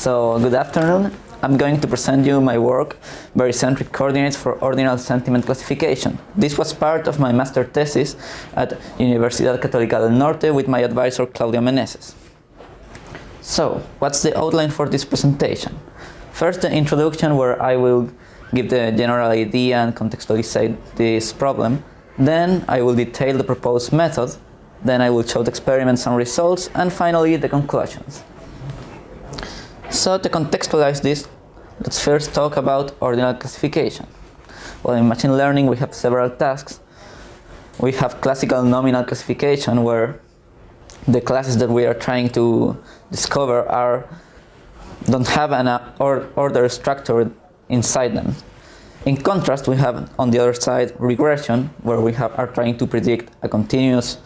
So, good afternoon. I'm going to present you my work, Barycentric Coordinates for Ordinal Sentiment Classification. This was part of my master thesis at Universidad Católica del Norte with my advisor, Claudia Meneses. So, what's the outline for this presentation? First, the introduction, where I will give the general idea and contextualize this problem. Then, I will detail the proposed method. Then, I will show the experiments and results. And finally, the conclusions. So, to contextualize this, let's first talk about ordinal classification. Well, in machine learning, we have several tasks. We have classical nominal classification, where the classes that we are trying to discover don't have an order structure inside them. In contrast, we have on the other side regression, where we are trying to predict a continuous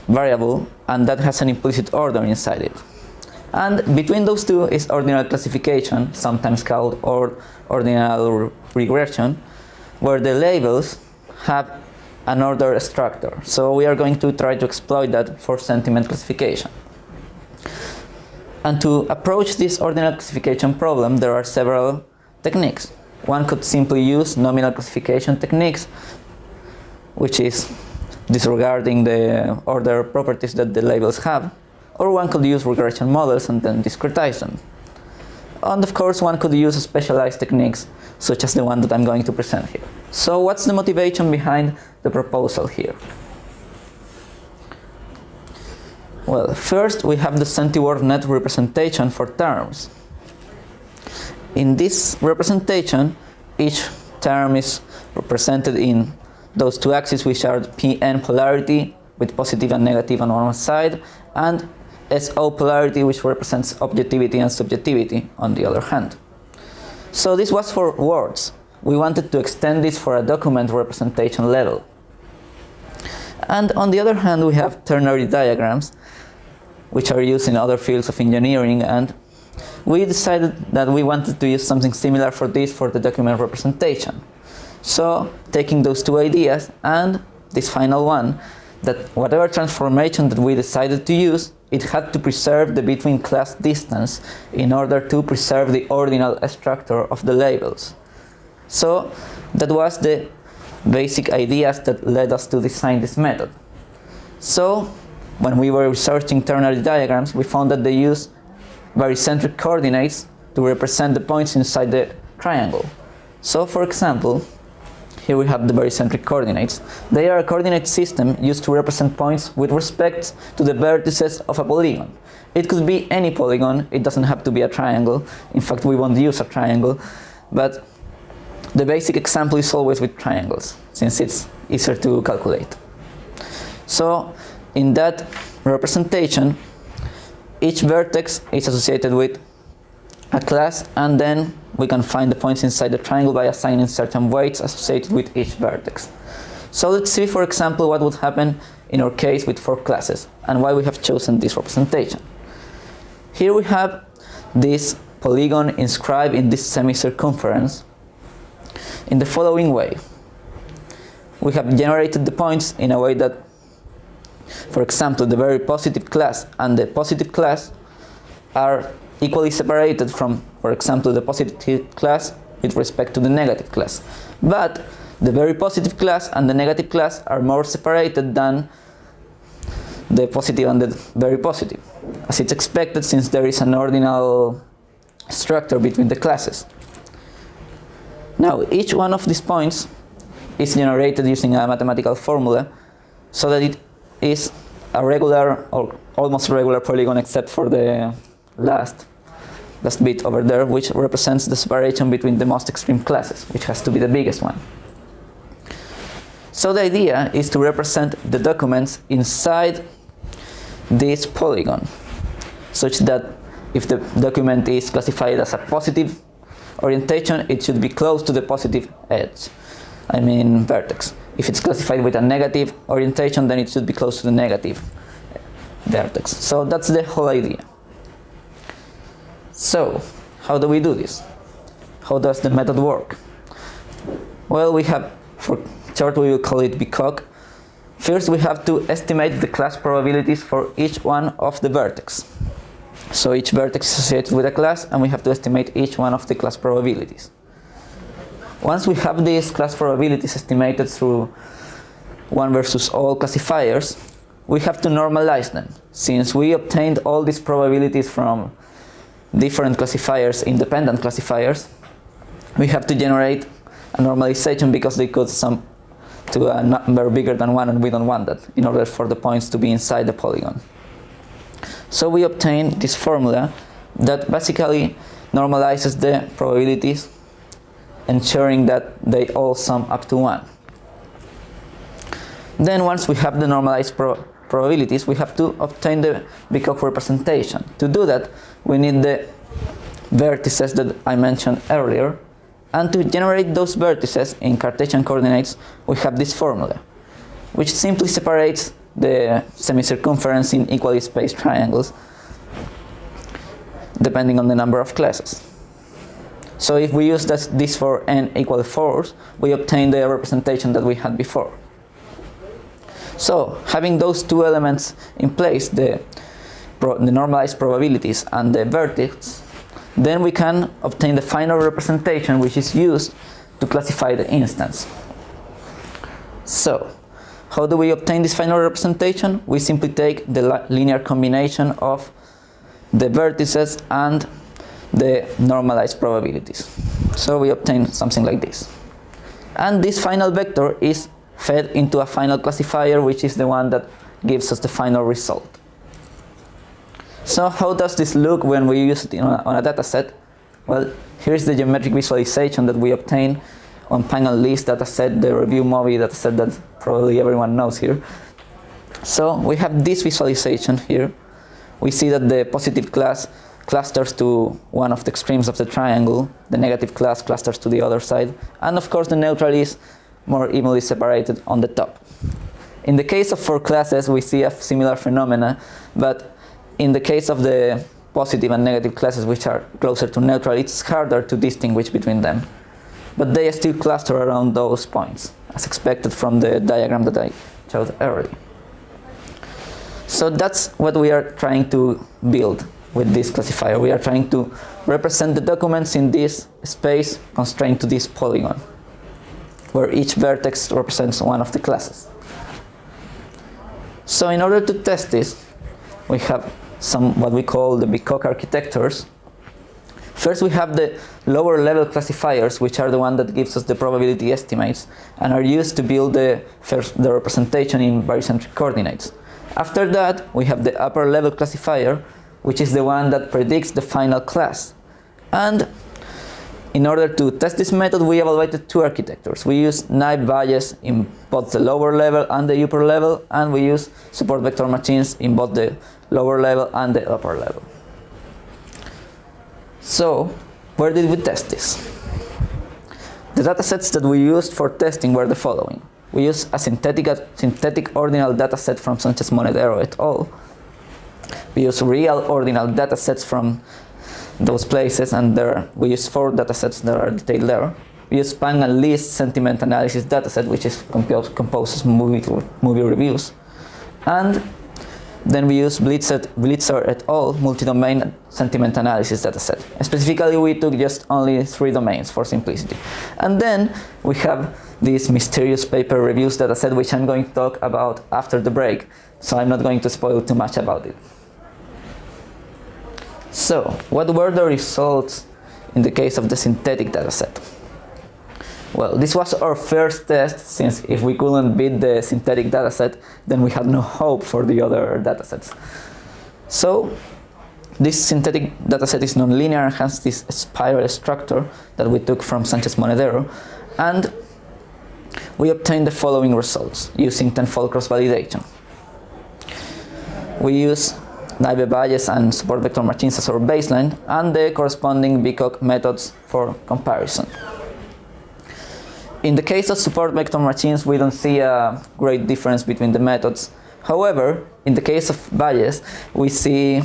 variable, and that has an implicit order inside it. And between those two is ordinal classification, sometimes called ordinal regression, where the labels have an order structure. So we are going to try to exploit that for sentiment classification. And to approach this ordinal classification problem, there are several techniques. One could simply use nominal classification techniques, which is disregarding the order properties that the labels have. Or one could use regression models and then discretize them. And of course, one could use specialized techniques, such as the one that I'm going to present here. So what's the motivation behind the proposal here? Well, first we have the centiword net representation for terms. In this representation, each term is represented in those two axes, which are Pn polarity, with positive and negative on one side, and SO polarity, which represents objectivity and subjectivity on the other hand. So this was for words. We wanted to extend this for a document representation level. And on the other hand, we have ternary diagrams, which are used in other fields of engineering, and we decided that we wanted to use something similar for this for the document representation. So, taking those two ideas and this final one, that whatever transformation that we decided to use, it had to preserve the between class distance in order to preserve the ordinal structure of the labels. So that was the basic ideas that led us to design this method. So when we were researching ternary diagrams, we found that they use barycentric coordinates to represent the points inside the triangle. So for example, here we have the barycentric coordinates. They are a coordinate system used to represent points with respect to the vertices of a polygon. It could be any polygon, it doesn't have to be a triangle. In fact, we won't use a triangle, but the basic example is always with triangles, since it's easier to calculate. So, in that representation, each vertex is associated with a class, and then we can find the points inside the triangle by assigning certain weights associated with each vertex. So let's see, for example, what would happen in our case with 4 classes and why we have chosen this representation. Here we have this polygon inscribed in this semicircumference in the following way. We have generated the points in a way that, for example, the very positive class and the positive class are equally separated from, for example, the positive class with respect to the negative class. But the very positive class and the negative class are more separated than the positive and the very positive, as it's expected, since there is an ordinal structure between the classes. Now, each one of these points is generated using a mathematical formula so that it is a regular or almost regular polygon, except for the last bit over there, which represents the separation between the most extreme classes, which has to be the biggest one. So the idea is to represent the documents inside this polygon, such that if the document is classified as a positive orientation, it should be close to the positive edge, vertex. If it's classified with a negative orientation, then it should be close to the negative vertex. So that's the whole idea. So, how do we do this? How does the method work? Well, we have, for short we will call it BCOC. First we have to estimate the class probabilities for each one of the vertex. So each vertex is associated with a class, and we have to estimate each one of the class probabilities. Once we have these class probabilities estimated through one versus all classifiers, we have to normalize them. Since we obtained all these probabilities from different classifiers, independent classifiers, we have to generate a normalization because they could sum to a number bigger than 1, and we don't want that, in order for the points to be inside the polygon. So we obtain this formula that basically normalizes the probabilities, ensuring that they all sum up to 1. Then once we have the normalized probabilities, we have to obtain the BCOC representation. To do that, we need the vertices that I mentioned earlier, and to generate those vertices in Cartesian coordinates, we have this formula, which simply separates the semicircumference in equally spaced triangles depending on the number of classes. So if we use this for n equal 4, we obtain the representation that we had before. So having those two elements in place, the normalized probabilities and the vertex, then we can obtain the final representation, which is used to classify the instance. So how do we obtain this final representation? We simply take the linear combination of the vertices and the normalized probabilities. So we obtain something like this. And this final vector is fed into a final classifier, which is the one that gives us the final result. So how does this look when we use it on a data set? Well, here's the geometric visualization that we obtain on panel list data set, the review movie data set that probably everyone knows here. So we have this visualization here. We see that the positive class clusters to one of the extremes of the triangle, the negative class clusters to the other side, and of course the neutral is more evenly separated on the top. In the case of 4 classes, we see a similar phenomena, but in the case of the positive and negative classes, which are closer to neutral, it's harder to distinguish between them. But they still cluster around those points, as expected from the diagram that I showed earlier. So that's what we are trying to build with this classifier. We are trying to represent the documents in this space constrained to this polygon, where each vertex represents one of the classes. So in order to test this, we have some what we call the BCOC architectures. First, we have the lower level classifiers, which are the one that gives us the probability estimates and are used to build the representation in barycentric coordinates. After that, we have the upper level classifier, which is the one that predicts the final class. And in order to test this method, we evaluated 2 architectures. We use naive Bayes in both the lower level and the upper level, and we use support vector machines in both the lower level and the upper level. So, where did we test this? The datasets that we used for testing were the following. We used a synthetic ordinal dataset from Sanchez-Monedero et al. We used real ordinal datasets from those places, and we use 4 datasets that are detailed there. We use Pang and Lee's sentiment analysis dataset, which is composes movie reviews. And then we use Blitzer et al. Multi-domain sentiment analysis dataset. Specifically, we took just only 3 domains for simplicity. And then we have this mysterious paper reviews dataset, which I'm going to talk about after the break, so I'm not going to spoil too much about it. So, what were the results in the case of the synthetic dataset? Well, this was our first test, since if we couldn't beat the synthetic dataset, then we had no hope for the other datasets. So, this synthetic dataset is nonlinear and has this spiral structure that we took from Sanchez-Monedero, and we obtained the following results using tenfold cross-validation. We use naive Bayes and support vector machines as our baseline, and the corresponding BCOC methods for comparison. In the case of support vector machines, we don't see a great difference between the methods. However, in the case of Bayes, we see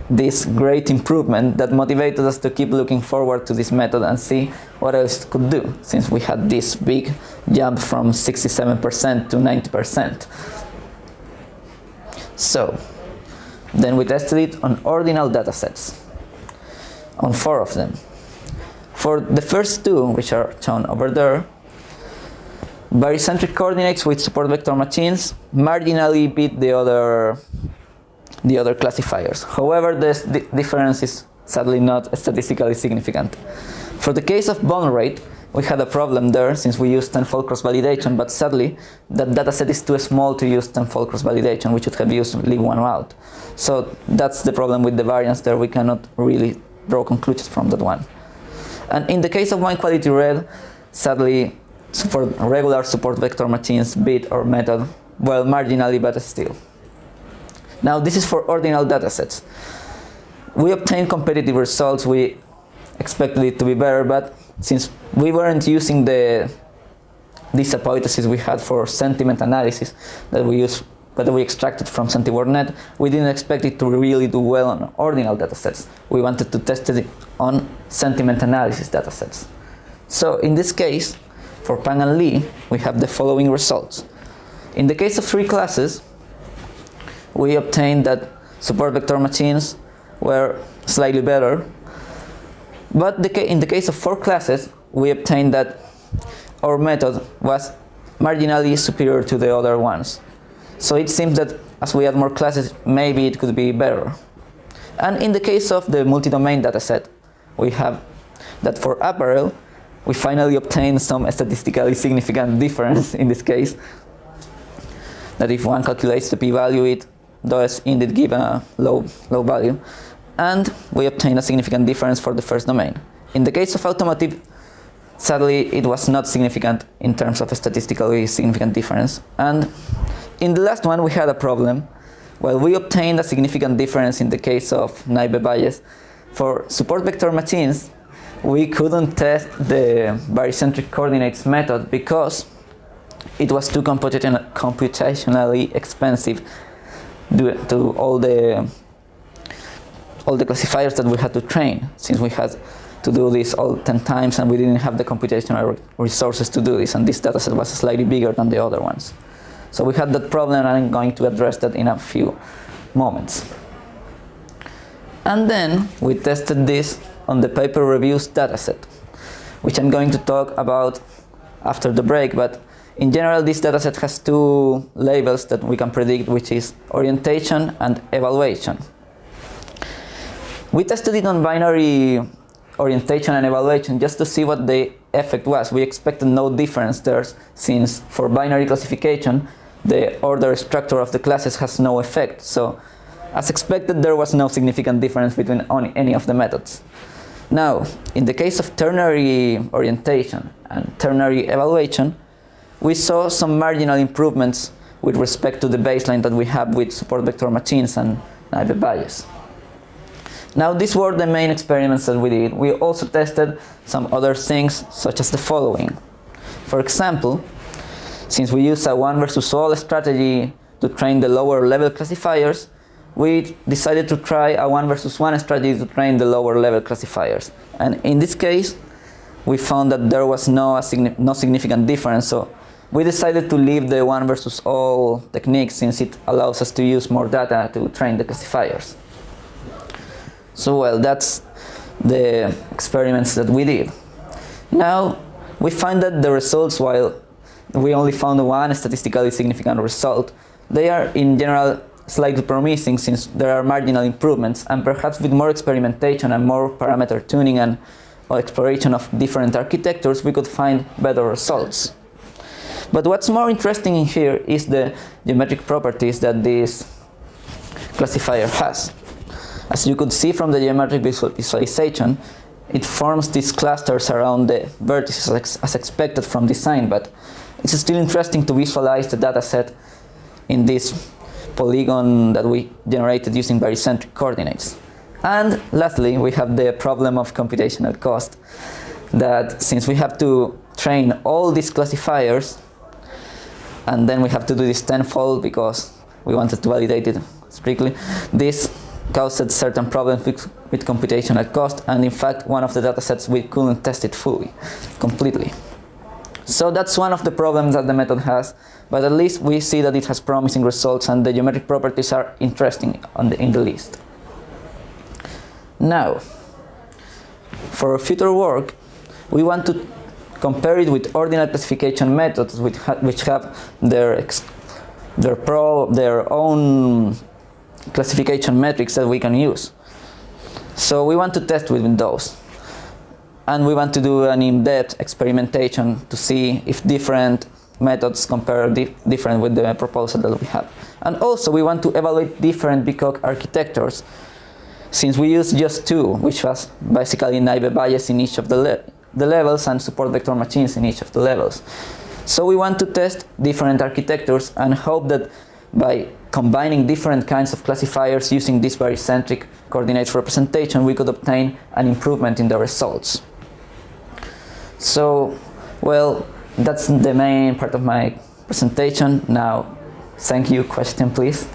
this great improvement that motivated us to keep looking forward to this method and see what else it could do, since we had this big jump from 67% to 90%. So, Then we tested it on ordinal datasets, on 4 of them. For the first 2, which are shown over there, barycentric coordinates with support vector machines marginally beat the other classifiers. However, this difference is sadly not statistically significant. For the case of bond rate, we had a problem there since we used tenfold cross-validation, but sadly, that dataset is too small to use tenfold cross-validation. We should have used leave one out. So that's the problem with the variance there. We cannot really draw conclusions from that one. And in the case of wine quality red, sadly, for regular support vector machines beat our method, well, marginally, but still. Now, this is for ordinal datasets. We obtained competitive results. We expected it to be better, but since we weren't using this hypothesis we had for sentiment analysis that we extracted from SentiWordNet, we didn't expect it to really do well on ordinal datasets. We wanted to test it on sentiment analysis datasets. So in this case, for Pang and Lee, we have the following results. In the case of 3 classes, we obtained that support vector machines were slightly better. But in the case of 4 classes, we obtained that our method was marginally superior to the other ones. So it seems that as we add more classes, maybe it could be better. And in the case of the multi-domain dataset, we have that for apparel, we finally obtained some statistically significant difference in this case. That if one calculates the p-value, it does indeed give a low value. And we obtained a significant difference for the first domain. In the case of automotive, sadly, it was not significant in terms of a statistically significant difference. And in the last one, we had a problem. Well, we obtained a significant difference in the case of naive Bayes. For support vector machines, we couldn't test the barycentric coordinates method because it was too computationally expensive due to all the classifiers that we had to train, since we had to do this all 10 times and we didn't have the computational resources to do this, and this dataset was slightly bigger than the other ones. So we had that problem, and I'm going to address that in a few moments. And then we tested this on the paper reviews dataset, which I'm going to talk about after the break, but in general this dataset has 2 labels that we can predict, which is orientation and evaluation. We tested it on binary orientation and evaluation just to see what the effect was. We expected no difference there, since for binary classification the order structure of the classes has no effect. So as expected, there was no significant difference between any of the methods. Now, in the case of ternary orientation and ternary evaluation, we saw some marginal improvements with respect to the baseline that we have with support vector machines and naive Bayes. Now, these were the main experiments that we did. We also tested some other things, such as the following. For example, since we use a 1 versus all strategy to train the lower level classifiers, we decided to try a 1 versus 1 strategy to train the lower level classifiers. And in this case, we found that there was no significant difference. So we decided to leave the 1 versus all technique, since it allows us to use more data to train the classifiers. So well, that's the experiments that we did. Now, we find that the results, while we only found 1 statistically significant result, they are in general slightly promising, since there are marginal improvements, and perhaps with more experimentation and more parameter tuning and exploration of different architectures, we could find better results. But what's more interesting in here is the geometric properties that this classifier has. As you could see from the geometric visualization, it forms these clusters around the vertices as expected from design, but it's still interesting to visualize the dataset in this polygon that we generated using barycentric coordinates. And lastly, we have the problem of computational cost, that since we have to train all these classifiers, and then we have to do this tenfold because we wanted to validate it strictly, this caused certain problems with computational cost, and in fact one of the datasets we couldn't test it fully, completely. So that's one of the problems that the method has, but at least we see that it has promising results and the geometric properties are interesting in the list. Now, for future work, we want to compare it with ordinal classification methods which have their own classification metrics that we can use. So we want to test with those. And we want to do an in-depth experimentation to see if different methods compare different with the proposal that we have. And also we want to evaluate different BCOC architectures, since we use just two, which was basically naive Bayes in each of the levels and support vector machines in each of the levels. So we want to test different architectures and hope that by combining different kinds of classifiers using this barycentric coordinates representation, we could obtain an improvement in the results. So, well, that's the main part of my presentation. Now, thank you. Question, please.